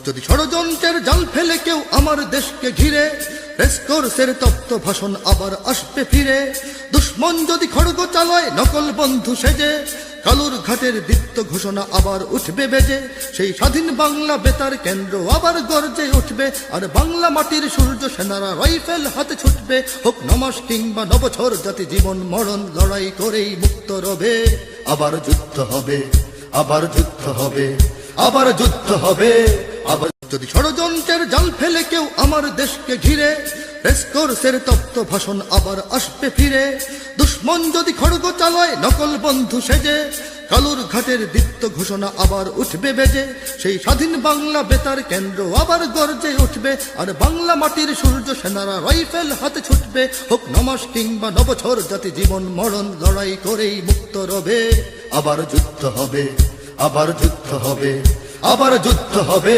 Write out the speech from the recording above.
যদি ষড়যন্ত্রের জাল ফেলে কেউ আমার দেশকে ঘিরে, রেসকোর্সের তপ্ত ভাষণ আবার আসবে ফিরে। দুশ্মন যদি খড়গ চালায় নকল বন্ধু সেজে, কালুর ঘাটের দীপ্ত ঘোষণা আবার উঠবে বেজে। সেই স্বাধীন বাংলা বেতার কেন্দ্র আবার গর্জে উঠবে, আর বাংলা মাটির সূর্য সেনারা রাইফেল হাতে ছুটবে। হোক নমাস কিংবা নবছর, জাতি জীবন মরণ লড়াই করেই মুক্ত রবে। আবার যুদ্ধ হবে, আবার যুদ্ধ হবে, আবার যুদ্ধ হবে, আবার। যদি ষড়যন্ত্রের জাল ফেলে কেউ আমার দেশকে ঘিরে, রেসকোর্সের তপ্ত ভাষণ আবার আসবে ফিরে। দুশ্মন যদি খড়গ চালায় নকল বন্ধু সেজে, কালুর ঘাটের দীপ্ত ঘোষণা আবার উঠবে বেজে। সেই স্বাধীন বাংলা বেতার কেন্দ্র আবার গর্জে উঠবে, আর বাংলা মাটির সূর্য সেনারা রাইফেল হাতে ছুটবে। হোক নমাস কিংবা নবছর, জাতি জীবন মরণ লড়াই করেই মুক্ত রবে। আবার যুদ্ধ হবে, আবার যুদ্ধ হবে, আবার যুদ্ধ হবে।